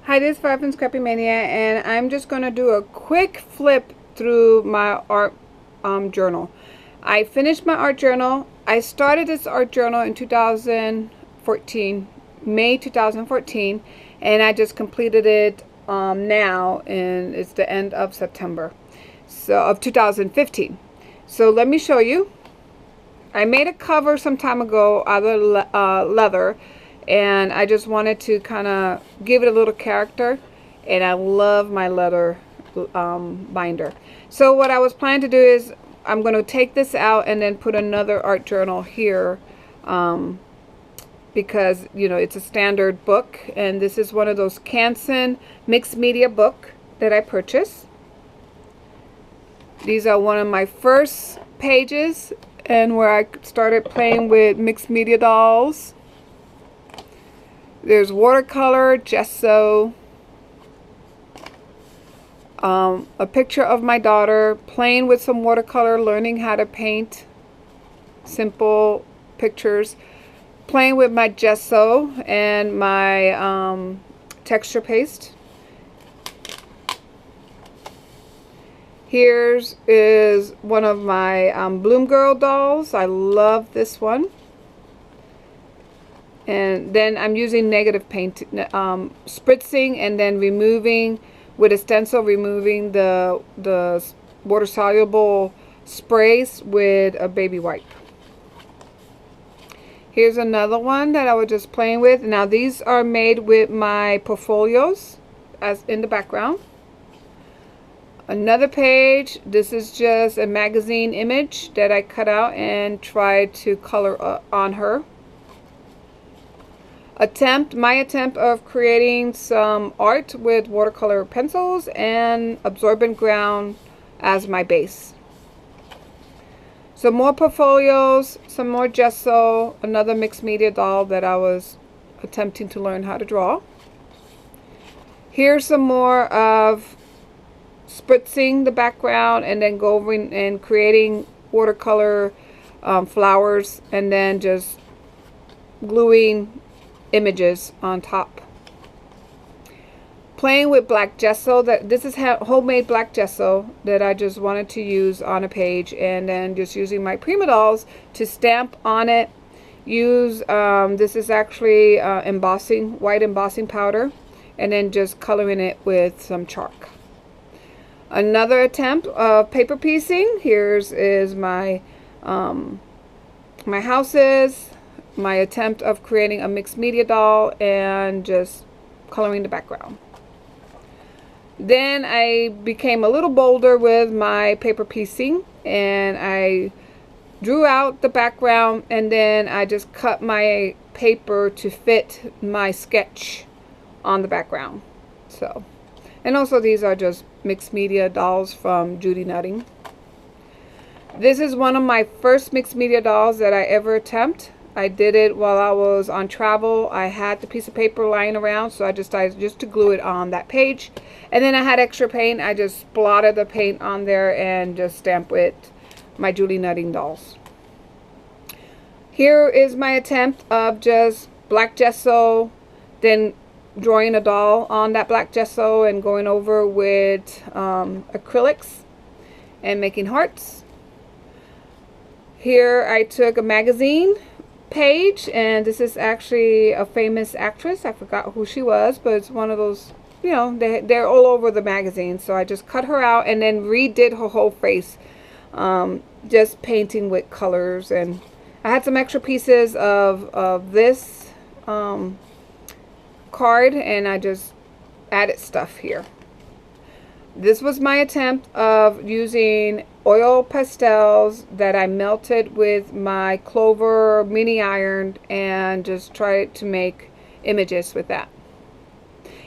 Hi, this is Fire from Scrappy Mania, and I'm just going to do a quick flip through my art journal. I finished my art journal. I started this art journal in 2014, May 2014, and I just completed it now, and it's the end of September of 2015. So let me show you. I made a cover some time ago out of leather, and I just wanted to kind of give it a little character, and I love my leather binder. So what I was planning to do is I'm going to take this out and then put another art journal here, because you know it's a standard book, and this is one of those Canson mixed media book that I purchased. These are one of my first pages and where I started playing with mixed media dolls. There's watercolor, gesso, a picture of my daughter playing with some watercolor, learning how to paint simple pictures, playing with my gesso and my texture paste. Here's is one of my Bloom Girl dolls. I love this one. And then I'm using negative paint, spritzing and then removing with a stencil, removing the water soluble sprays with a baby wipe. Here's another one that I was just playing with. Now these are made with my portfolios as in the background. Another page, this is just a magazine image that I cut out and tried to color on her. My attempt of creating some art with watercolor pencils and absorbent ground as my base. Some more portfolios, some more gesso, another mixed media doll that I was attempting to learn how to draw. Here's some more of spritzing the background and then going and creating watercolor flowers and then just gluing images on top. Playing with black gesso. This is homemade black gesso that I just wanted to use on a page, and then just using my Prima dolls to stamp on it. Use this is actually white embossing powder, and then just coloring it with some chalk. Another attempt of paper piecing. Here's is my my houses, my attempt of creating a mixed media doll and just coloring the background. Then I became a little bolder with my paper piecing, and I drew out the background, and then I just cut my paper to fit my sketch on the background. So, and also these are just mixed media dolls from Judy Nutting. This is one of my first mixed media dolls that I ever attempt. I did it while I was on travel. I had the piece of paper lying around, so I decided just to glue it on that page. And then I had extra paint. I just splotted the paint on there and just stamped with my Judy Nutting dolls. Here is my attempt of just black gesso, then drawing a doll on that black gesso and going over with acrylics and making hearts. Here I took a magazine page, and this is actually a famous actress. I forgot who she was, but it's one of those, you know, they're all over the magazine. So I just cut her out and then redid her whole face, just painting with colors. And I had some extra pieces of this card, and I just added stuff here. This was my attempt of using oil pastels that I melted with my Clover mini iron and just tried to make images with that.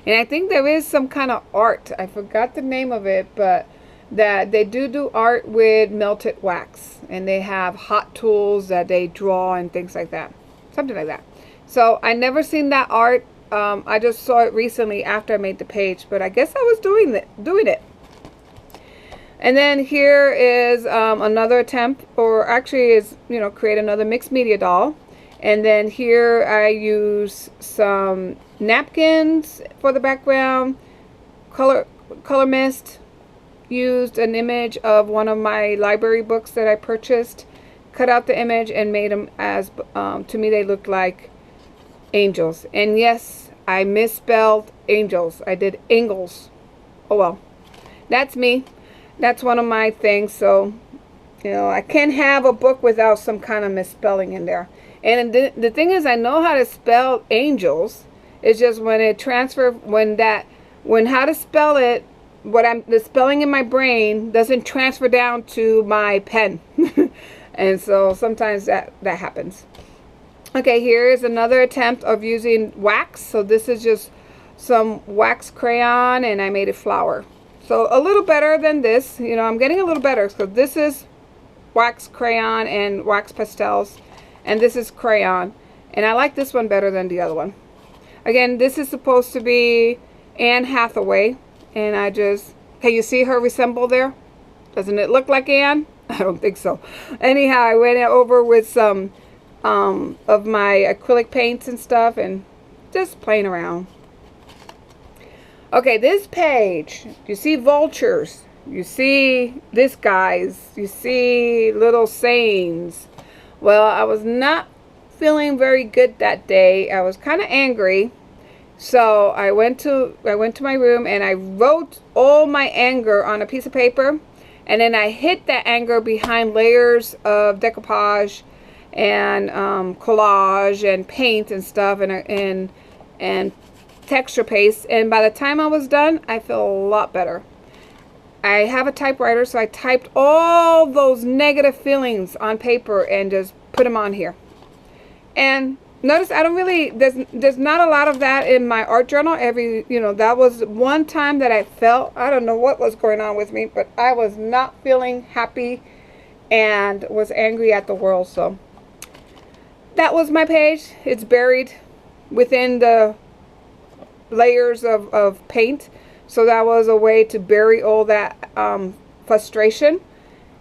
And I think there is some kind of art, I forgot the name of it, but that they do art with melted wax, and they have hot tools that they draw and things like that, something like that. So I never seen that art. I just saw it recently after I made the page, but I guess I was doing it. And then here is another attempt, or actually is, you know, create another mixed media doll. And then here I use some napkins for the background, color mist, used an image of one of my library books that I purchased, cut out the image and made them as, to me they looked like angels. And yes, I misspelled angels. I did angles. Oh well, that's me. That's one of my things. So, you know, I can't have a book without some kind of misspelling in there. And the thing is, I know how to spell angels. It's just when it transfer, when how to spell it, the spelling in my brain doesn't transfer down to my pen. And so sometimes that happens. Okay, here is another attempt of using wax. So this is just some wax crayon and I made a flower. So a little better than this. You know, I'm getting a little better. So this is wax crayon and wax pastels. And this is crayon. And I like this one better than the other one. Again, this is supposed to be Anne Hathaway. And I just, can you see her resemble there? Doesn't it look like Anne? I don't think so. Anyhow, I went over with some of my acrylic paints and stuff and just playing around. Okay, this page, you see vultures. You see this, guys. You see little sayings. Well, I was not feeling very good that day. I was kind of angry. So I went to my room and I wrote all my anger on a piece of paper, and then I hid that anger behind layers of decoupage and collage and paint and stuff and texture paste. And by the time I was done, I felt a lot better. I have a typewriter, so I typed all those negative feelings on paper and just put them on here. And notice I don't really, there's not a lot of that in my art journal. That was one time that I felt, I don't know what was going on with me, but I was not feeling happy and was angry at the world. So that was my page. It's buried within the layers of paint. So that was a way to bury all that frustration.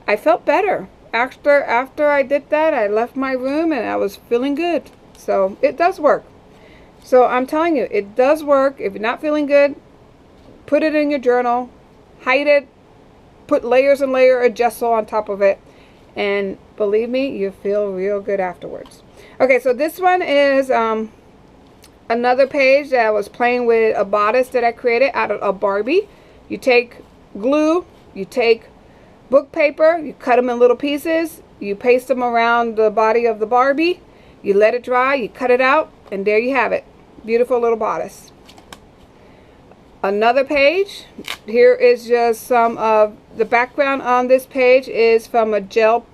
I felt better. After I did that, I left my room and I was feeling good. So it does work. So I'm telling you, it does work. If you're not feeling good, put it in your journal, hide it, put layers and layers of gesso on top of it, and believe me, you feel real good afterwards. Okay, so this one is another page that I was playing with a bodice that I created out of a Barbie. You take glue, you take book paper, you cut them in little pieces, you paste them around the body of the Barbie, you let it dry, you cut it out, and there you have it. Beautiful little bodice. Another page. Here is just some of the background on this page is from a gel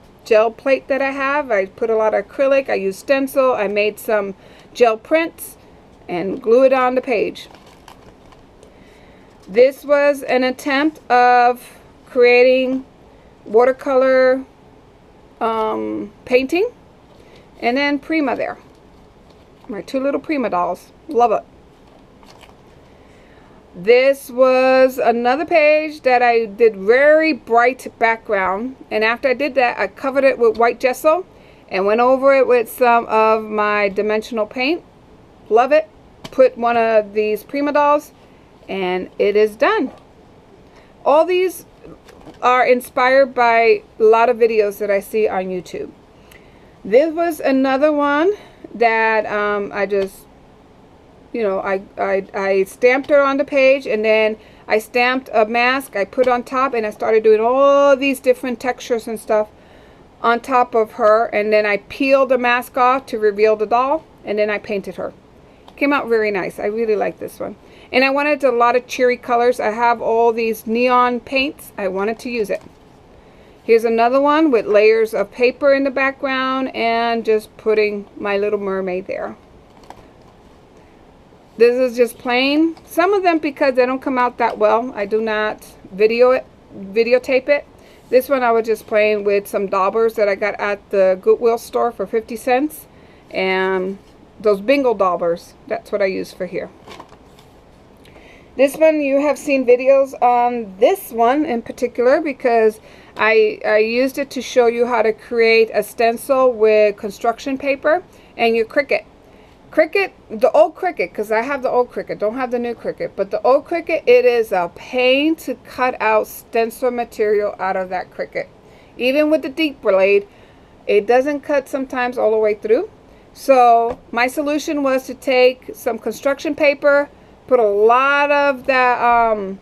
plate that I have. I put a lot of acrylic, I used stencil, I made some gel prints and glue it on the page. This was an attempt of creating watercolor painting, and then Prima there. My two little Prima dolls. Love it. This was another page that I did very bright background, and after I did that, I covered it with white gesso and went over it with some of my dimensional paint. Love it. Put one of these Prima dolls and it is done. All these are inspired by a lot of videos that I see on YouTube. This was another one that I just, I stamped her on the page, and then I stamped a mask I put on top, and I started doing all these different textures and stuff on top of her, and then I peeled the mask off to reveal the doll, and then I painted her. Came out very nice. I really like this one. And I wanted a lot of cheery colors. I have all these neon paints. I wanted to use it. Here's another one with layers of paper in the background and just putting my little mermaid there. This is just plain. Some of them, because they don't come out that well, I do not videotape it. This one I was just playing with some daubers that I got at the Goodwill store for 50 cents. And those bingo daubers, that's what I use for here. This one, you have seen videos on this one in particular because I used it to show you how to create a stencil with construction paper. and your Cricut. Cricut, the old Cricut, because I have the old Cricut, don't have the new Cricut, but the old Cricut, it is a pain to cut out stencil material out of that Cricut. Even with the deep blade, it doesn't cut sometimes all the way through. So my solution was to take some construction paper, put a lot of that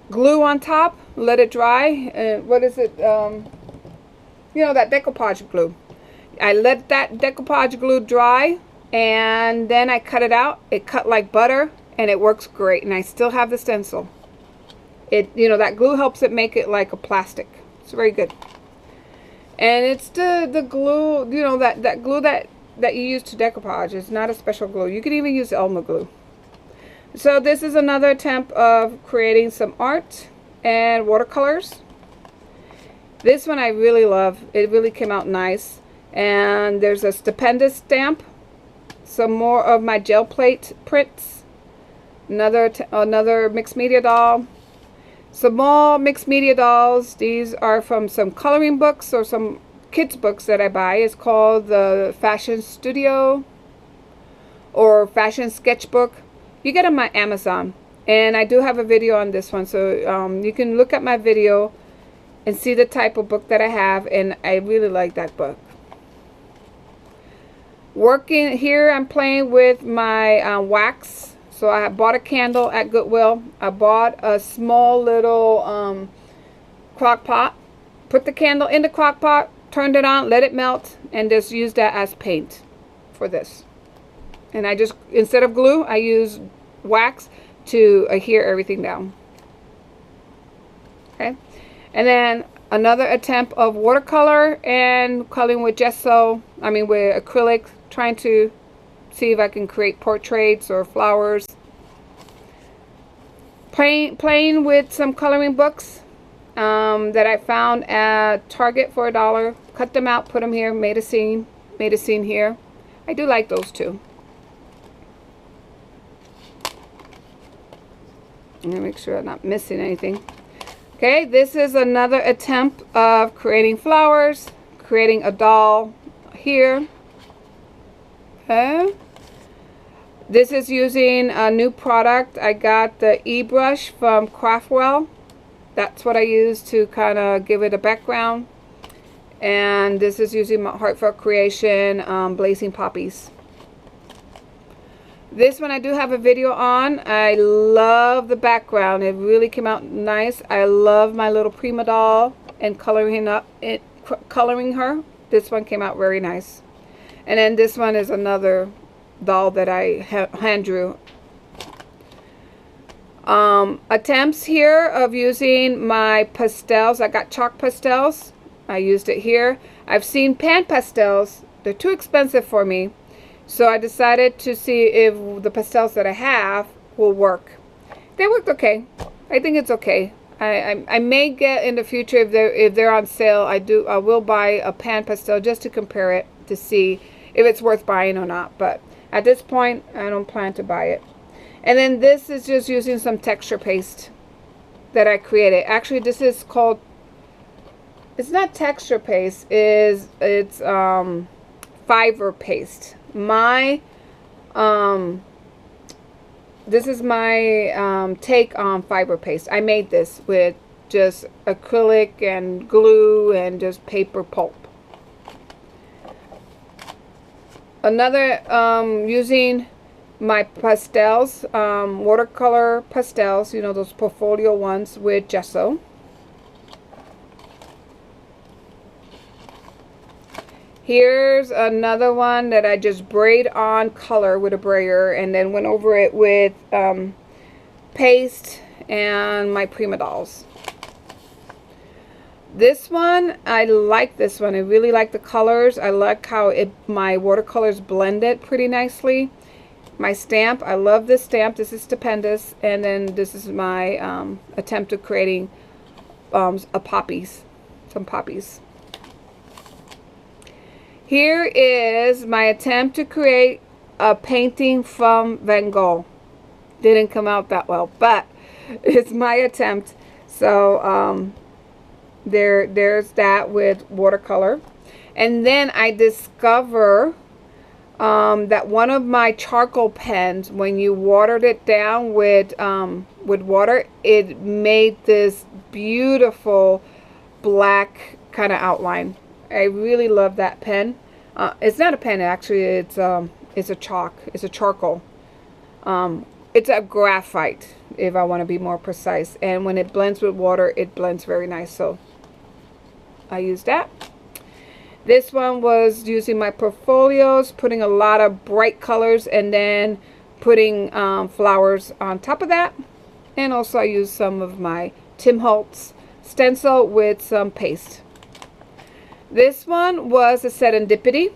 glue on top, let it dry, and what is it, you know, that decoupage glue. I let that decoupage glue dry, and then I cut it out. It cut like butter, and it works great, and I still have the stencil. It, you know, that glue helps it make it like a plastic. It's very good. And it's the glue, you know, that glue that you use to decoupage. It's not a special glue. You can even use Elmer glue. So this is another attempt of creating some art and watercolors. This one I really love. It really came out nice. And there's a Stupendous stamp. Some more of my gel plate prints. Another mixed media doll. Some more mixed media dolls. These are from some coloring books or some kids books that I buy. It's called the Fashion Studio or Fashion Sketchbook. You get them on Amazon, and I do have a video on this one, so you can look at my video and see the type of book that I have, and I really like that book. Working here, I'm playing with my wax. So I bought a candle at Goodwill. I bought a small little crock pot. Put the candle in the crock pot, turned it on, let it melt, and just used that as paint for this. And I just, instead of glue, I use wax to adhere everything down. Okay. And then another attempt of watercolor and coloring with gesso, with acrylic, trying to see if I can create portraits or flowers. Playing with some coloring books that I found at Target for $1. Cut them out, put them here, made a scene here. I do like those too. I'm gonna make sure I'm not missing anything. Okay, this is another attempt of creating flowers, creating a doll here. Okay. This is using a new product. I got the e-brush from Craftwell. That's what I use to kind of give it a background. And this is using my Heartfelt Creation Blazing Poppies. This one I do have a video on. I love the background. It really came out nice. I love my little Prima doll and coloring her. This one came out very nice. And then this one is another doll that I hand drew. Attempts here of using my pastels. I got chalk pastels. I used it here. I've seen pan pastels. They're too expensive for me. So I decided to see if the pastels that I have will work. They worked okay. I think it's okay. I may get in the future, if they're on sale, I will buy a pan pastel just to compare it to see if it's worth buying or not. But at this point, I don't plan to buy it. And then this is just using some texture paste that I created. Actually, this is called, it's not texture paste, it's fiber paste. This is my take on fiber paste. I made this with just acrylic and glue and just paper pulp. Another, using my pastels, watercolor pastels, you know, those portfolio ones with gesso. Here's another one that I just braid on color with a brayer and then went over it with paste and my Prima dolls. This one, I like this one. I really like the colors. I like how my watercolors blended pretty nicely. My stamp, I love this stamp. This is Stupendous. And then this is my attempt at creating some poppies. Here is my attempt to create a painting from Van Gogh. Didn't come out that well, but it's my attempt. So there's that with watercolor. And then I discover that one of my charcoal pens, when you watered it down with water, it made this beautiful black kind of outline. I really love that pen. It's not a pen, actually. It's a chalk. It's a charcoal. It's a graphite, if I want to be more precise. And when it blends with water, it blends very nice. So I use that. This one was using my portfolios, putting a lot of bright colors, and then putting flowers on top of that. And also I used some of my Tim Holtz stencil with some paste. This one was a serendipity.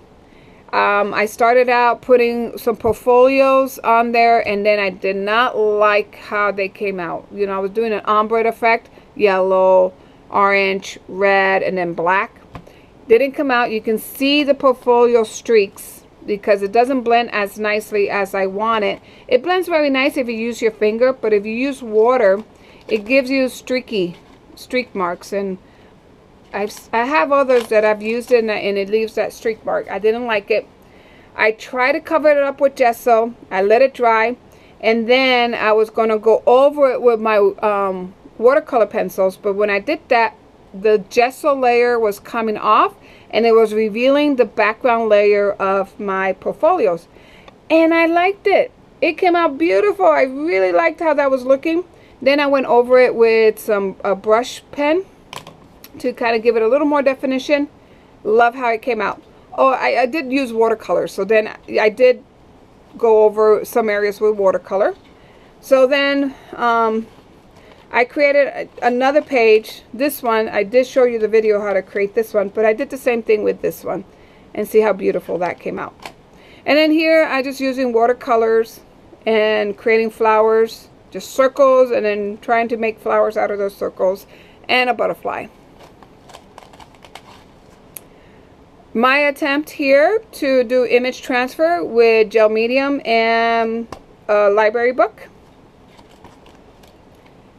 I started out putting some portfolios on there, and then I did not like how they came out. You know, I was doing an ombre effect, yellow, orange, red, and then black. Didn't come out. You can see the portfolio streaks because it doesn't blend as nicely as I want it. It blends very nice if you use your finger, but if you use water, it gives you streak marks. And I have others that I've used it and it leaves that streak mark. I didn't like it. I tried to cover it up with gesso. I let it dry, and then I was going to go over it with my watercolor pencils, but when I did that, the gesso layer was coming off and it was revealing the background layer of my portfolios, and I liked it. It came out beautiful. I really liked how that was looking. Then I went over it with a brush pen to kind of give it a little more definition. Love how it came out. Oh, I did use watercolor, so then I did go over some areas with watercolor. So then I created another page. This one, I did show you the video how to create this one, but I did the same thing with this one, and see how beautiful that came out. And then here I just using watercolors and creating flowers, just circles, and then trying to make flowers out of those circles, and a butterfly. My attempt here to do image transfer with gel medium and a library book.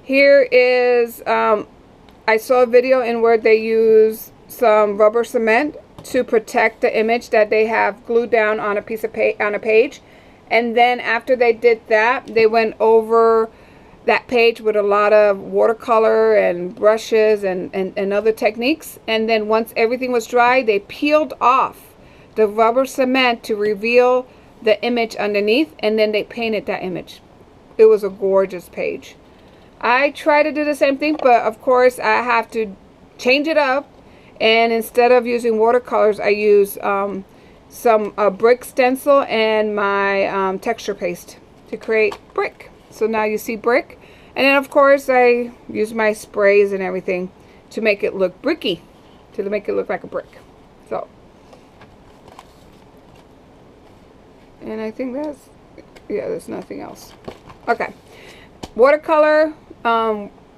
Here is, I saw a video in where they use some rubber cement to protect the image that they have glued down on a piece of on a page. And then after they did that, they went over that page with a lot of watercolor and brushes and other techniques. And then once everything was dry, they peeled off the rubber cement to reveal the image underneath, and then they painted that image. It was a gorgeous page. I try to do the same thing, but of course I have to change it up, and instead of using watercolors, I use some brick stencil and my texture paste to create brick. So now you see brick, and then of course I use my sprays and everything to make it look bricky, to make it look like a brick. So, and I think that's, yeah, there's nothing else. Okay, watercolor.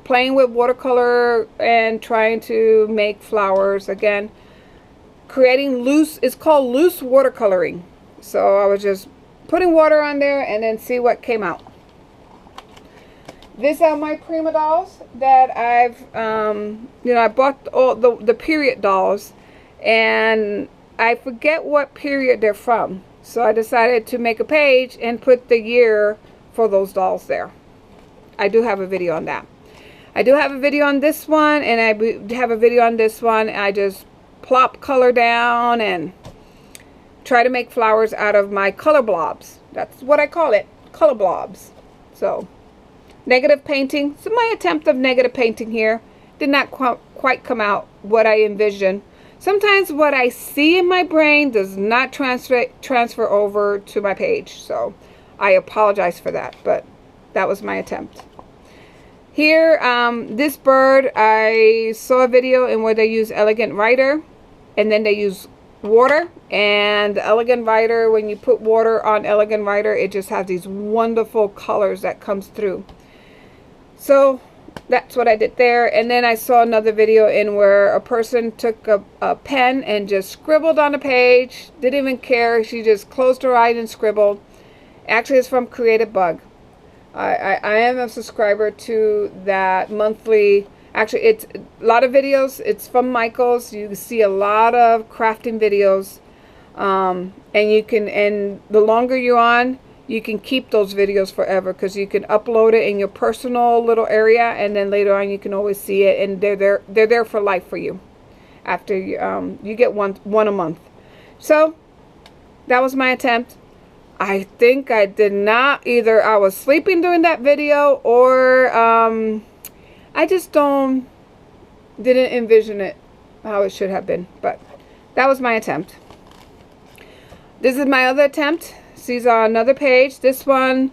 Playing with watercolor and trying to make flowers again. Creating loose, it's called loose watercoloring. So I was just putting water on there and then see what came out. These are my Prima dolls that I've, you know, I bought all the period dolls, and I forget what period they're from. So I decided to make a page and put the year for those dolls there. I do have a video on that. I do have a video on this one, and I have a video on this one. I just plop color down and try to make flowers out of my color blobs. That's what I call it, color blobs. So, negative painting. So my attempt of negative painting here did not quite come out what I envisioned. Sometimes what I see in my brain does not transfer over to my page. So I apologize for that, but that was my attempt. Here, this bird, I saw a video in where they use Elegant Writer, and then they use water. And the Elegant Writer, when you put water on Elegant Writer, it just has these wonderful colors that comes through. So that's what I did there. And then I saw another video in where a person took a pen and just scribbled on a page. Didn't even care. She just closed her eyes and scribbled. Actually, it's from Creative Bug. I am a subscriber to that monthly. Actually, it's a lot of videos. It's from Michaels. You see a lot of crafting videos And you can, and the longer you're on, you can keep those videos forever, because you can upload it in your personal little area, and then later on you can always see it, and they're there for life for you. After you get one a month. So that was my attempt. I think I did not, either I was sleeping during that video, or I just didn't envision it how it should have been. But that was my attempt. This is my other attempt. See, on another page. This one,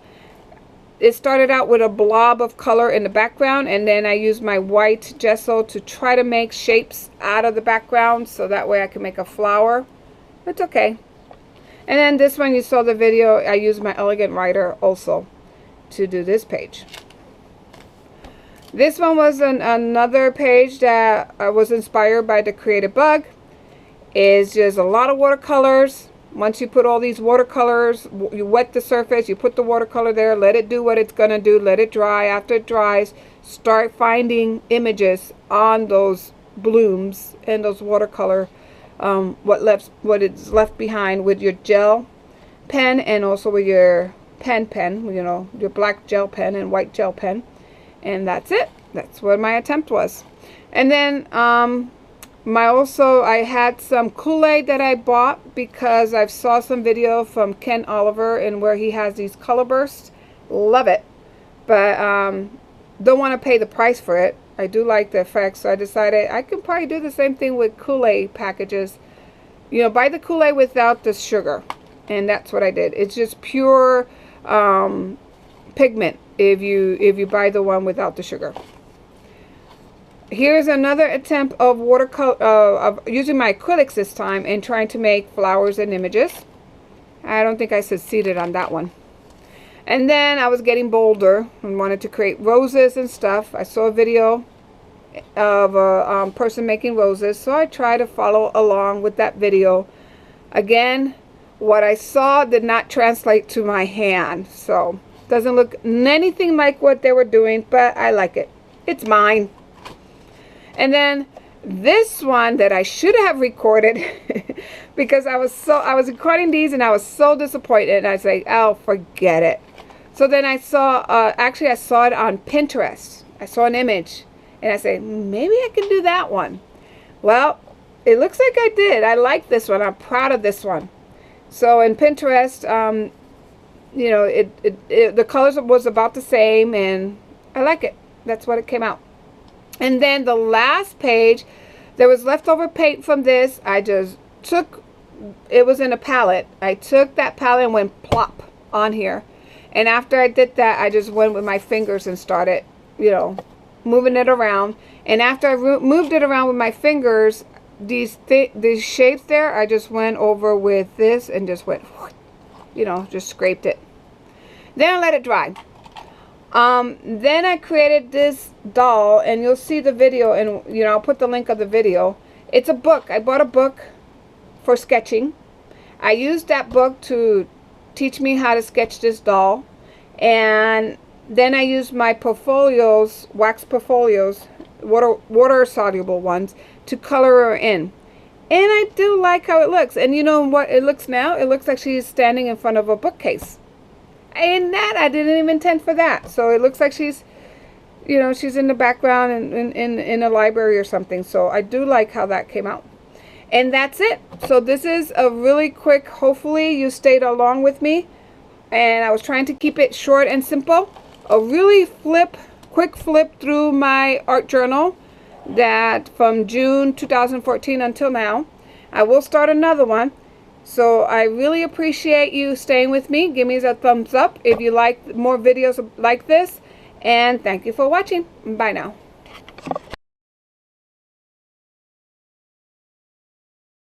it started out with a blob of color in the background, and then I used my white gesso to try to make shapes out of the background, so that way I can make a flower. It's okay. And then this one, you saw the video, I used my Elegant Writer also to do this page. This one was another page that was inspired by the Creative Bug. It's just a lot of watercolors. Once you put all these watercolors, you wet the surface, you put the watercolor there, let it do what it's going to do, let it dry. After it dries, start finding images on those blooms and those watercolor, what is left behind with your gel pen, and also with your pen, you know, your black gel pen and white gel pen. And that's it. That's what my attempt was. And then I had some Kool-Aid that I bought because I saw some video from Ken Oliver and where he has these color bursts. Love it. But don't want to pay the price for it. I do like the effects, so I decided I could probably do the same thing with Kool-Aid packages. You know, buy the Kool-Aid without the sugar. And that's what I did. It's just pure pigment if you buy the one without the sugar. Here's another attempt of watercolor, of using my acrylics this time and trying to make flowers and images. I don't think I succeeded on that one. And then I was getting bolder and wanted to create roses and stuff. I saw a video of a person making roses, so I tried to follow along with that video. Again, what I saw did not translate to my hand, so doesn't look anything like what they were doing, but I like it. It's mine. And then this one that I should have recorded because I was recording these and I was so disappointed, and I was like, oh, forget it. So then I saw, actually I saw it on Pinterest. I saw an image and I said, maybe I can do that one. Well, it looks like I did. I like this one. I'm proud of this one. So in Pinterest, you know, the colors was about the same, and I like it. That's what it came out. And then the last page, there was leftover paint from this. I just took, it was in a palette. I took that palette and went plop on here. And after I did that, I just went with my fingers and started, you know, moving it around. And after I moved it around with my fingers, these shapes there, I just went over with this and just went, you know, just scraped it. Then I let it dry. Then I created this doll, and you'll see the video, and you know, I'll put the link of the video. It's a book. I bought a book for sketching. I used that book to teach me how to sketch this doll, and then I used my portfolios, wax portfolios, water soluble ones, to color her in. And I do like how it looks. And you know what it looks now? It looks like she's standing in front of a bookcase. And that, I didn't even intend for that. So it looks like she's, you know, she's in the background in a library or something. So I do like how that came out. And that's it. So this is a really quick, hopefully you stayed along with me. And I was trying to keep it short and simple. A really quick flip through my art journal that from June 2014 until now. I will start another one. So I really appreciate you staying with me. Give me a thumbs up if you like more videos like this. And thank you for watching. Bye now.